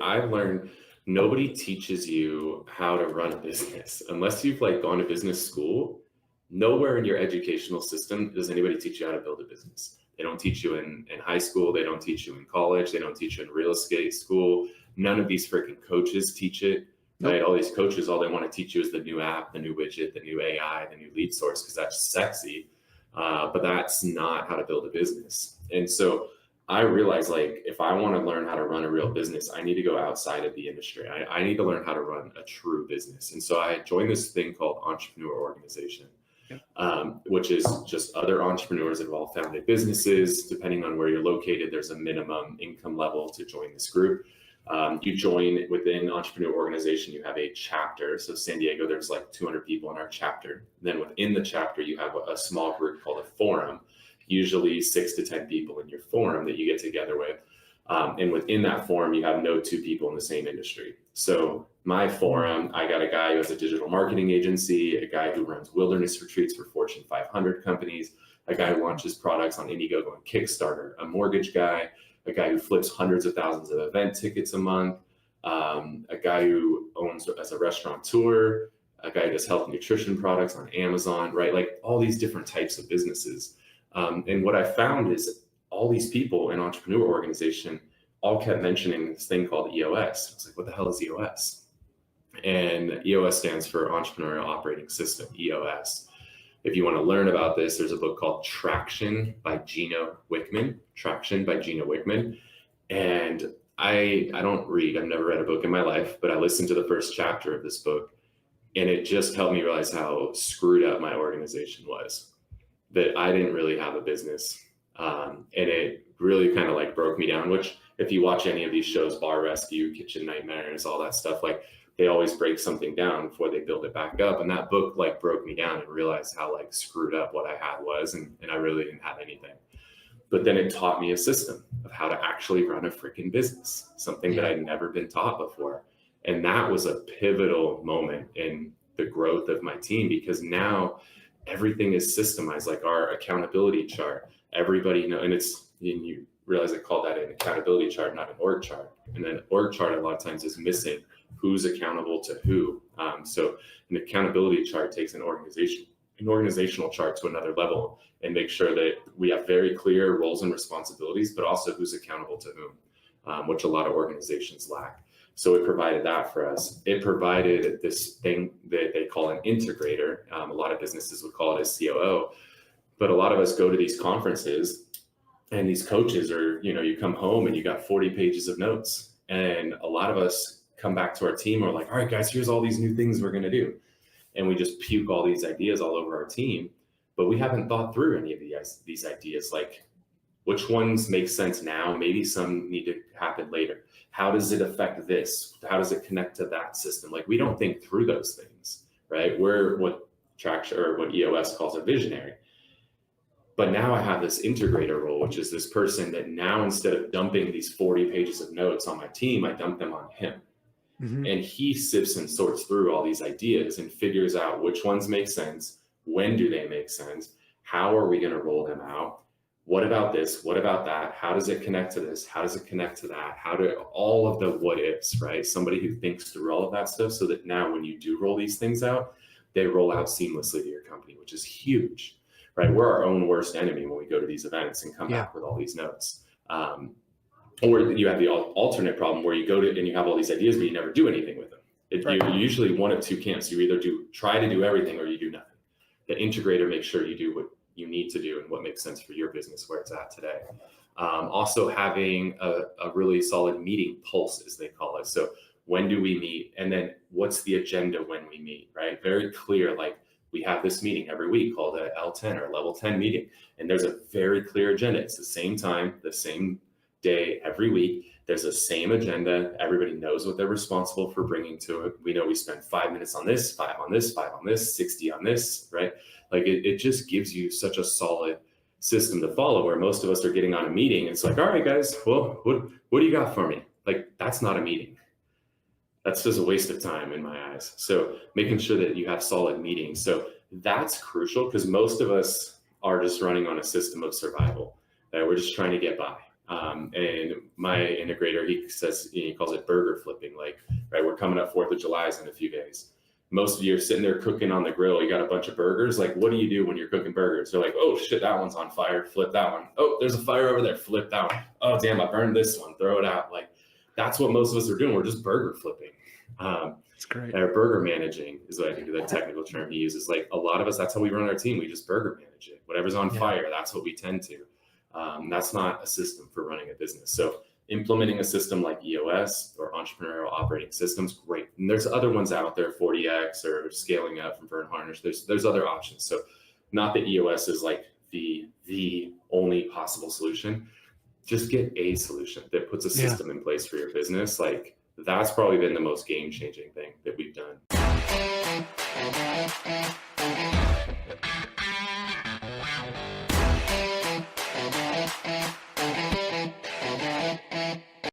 I've learned nobody teaches you how to run a business unless you've like gone to business school. Nowhere in your educational system does anybody teach you how to build a business. They don't teach you in high school. They don't teach you in college. They don't teach you in real estate school. None of these freaking coaches teach it, right? Nope. All these coaches, all they want to teach you is the new app, the new widget, the new AI, the new lead source, because that's sexy. But that's not how to build a business. And so I realized, like, if I want to learn how to run a real business, I need to go outside of the industry. I need to learn how to run a true business. And so I joined this thing called Entrepreneurial Organization, which is just other entrepreneurs that have all founded businesses. Depending on where you're located, there's a minimum income level to join this group. You join within Entrepreneurial Organization, you have a chapter. So San Diego, there's like 200 people in our chapter. Then within the chapter, you have a small group called a forum, usually 6 to 10 people in your forum that you get together with. And within that forum, you have no two people in the same industry. So my forum, I got a guy who has a digital marketing agency, a guy who runs wilderness retreats for Fortune 500 companies, a guy who launches products on Indiegogo and Kickstarter, a mortgage guy, a guy who flips hundreds of thousands of event tickets a month, a guy who owns as a restaurateur, a guy who does health and nutrition products on Amazon, right? Like all these different types of businesses. And what I found is all these people in Entrepreneur Organization all kept mentioning this thing called EOS. I was like, what the hell is EOS? And EOS stands for Entrepreneurial Operating System, EOS. If you want to learn about this, there's a book called Traction by Gino Wickman. And I don't read, I've never read a book in my life, but I listened to the first chapter of this book, and it just helped me realize how screwed up my organization was, that I didn't really have a business. And it really kind of like broke me down, which if you watch any of these shows, Bar Rescue, Kitchen Nightmares, all that stuff, like they always break something down before they build it back up. And that book like broke me down and realized how like screwed up what I had was, and I really didn't have anything. But then it taught me a system of how to actually run a freaking business, something that I'd never been taught before. And that was a pivotal moment in the growth of my team, because now everything is systemized, like our accountability chart. Everybody know, and you realize I call that an accountability chart, not an org chart. And an org chart a lot of times is missing who's accountable to who. So an accountability chart takes an organizational chart to another level and make sure that we have very clear roles and responsibilities, but also who's accountable to whom, which a lot of organizations lack. So it provided that for us. It provided this thing that they call an integrator. A lot of businesses would call it a COO, but a lot of us go to these conferences and these coaches are, you come home and you got 40 pages of notes. And a lot of us come back to our team, we're like, all right, guys, here's all these new things we're going to do. And we just puke all these ideas all over our team, but we haven't thought through any of these ideas. Like, which ones make sense now? Maybe some need to happen later. How does it affect this? How does it connect to that system? Like, we don't think through those things, right? We're what Traction or what EOS calls a visionary. But now I have this integrator role, which is this person that now, instead of dumping these 40 pages of notes on my team, I dump them on him. Mm-hmm. And he sifts and sorts through all these ideas and figures out which ones make sense. When do they make sense? How are we going to roll them out? What about this? What about that? How does it connect to this? How does it connect to that? How do all of the what ifs, right? Somebody who thinks through all of that stuff, so that now when you do roll these things out, they roll out seamlessly to your company, which is huge, right? We're our own worst enemy when we go to these events and come back with all these notes. Or you have the alternate problem where you go to and you have all these ideas, but you never do anything with them. You're usually one of two camps. You either try to do everything or you do nothing. The integrator makes sure you do what you need to do and what makes sense for your business where it's at today. Also having a really solid meeting pulse, as they call it. So when do we meet? And then what's the agenda when we meet, right? Very clear, like we have this meeting every week called a L10 or level 10 meeting. And there's a very clear agenda. It's the same time, the same day every week. There's the same agenda. Everybody knows what they're responsible for bringing to it. We know we spend 5 minutes on this, 5 on this, 5 on this, 60 on this, right? Like it just gives you such a solid system to follow, where most of us are getting on a meeting. And it's like, all right, guys, well, what do you got for me? Like, that's not a meeting. That's just a waste of time in my eyes. So making sure that you have solid meetings. So that's crucial, because most of us are just running on a system of survival. We're just trying to get by. And my integrator, he calls it burger flipping. Like, right, we're coming up 4th of July in a few days. Most of you are sitting there cooking on the grill. You got a bunch of burgers. Like, what do you do when you're cooking burgers? They're like, oh shit, that one's on fire. Flip that one. Oh, there's a fire over there. Flip that one. Oh damn, I burned this one. Throw it out. Like, that's what most of us are doing. We're just burger flipping. That's great. Or burger managing is what I think the technical term he uses. Like, a lot of us, that's how we run our team. We just burger manage it. Whatever's on fire, that's what we tend to. That's not a system for running a business. So implementing a system like EOS or Entrepreneurial Operating Systems, great. And there's other ones out there, 40X or scaling up from Vern Harnish. There's other options. So not that EOS is like the only possible solution. Just get a solution that puts a system in place for your business. Like, that's probably been the most game-changing thing that we've done.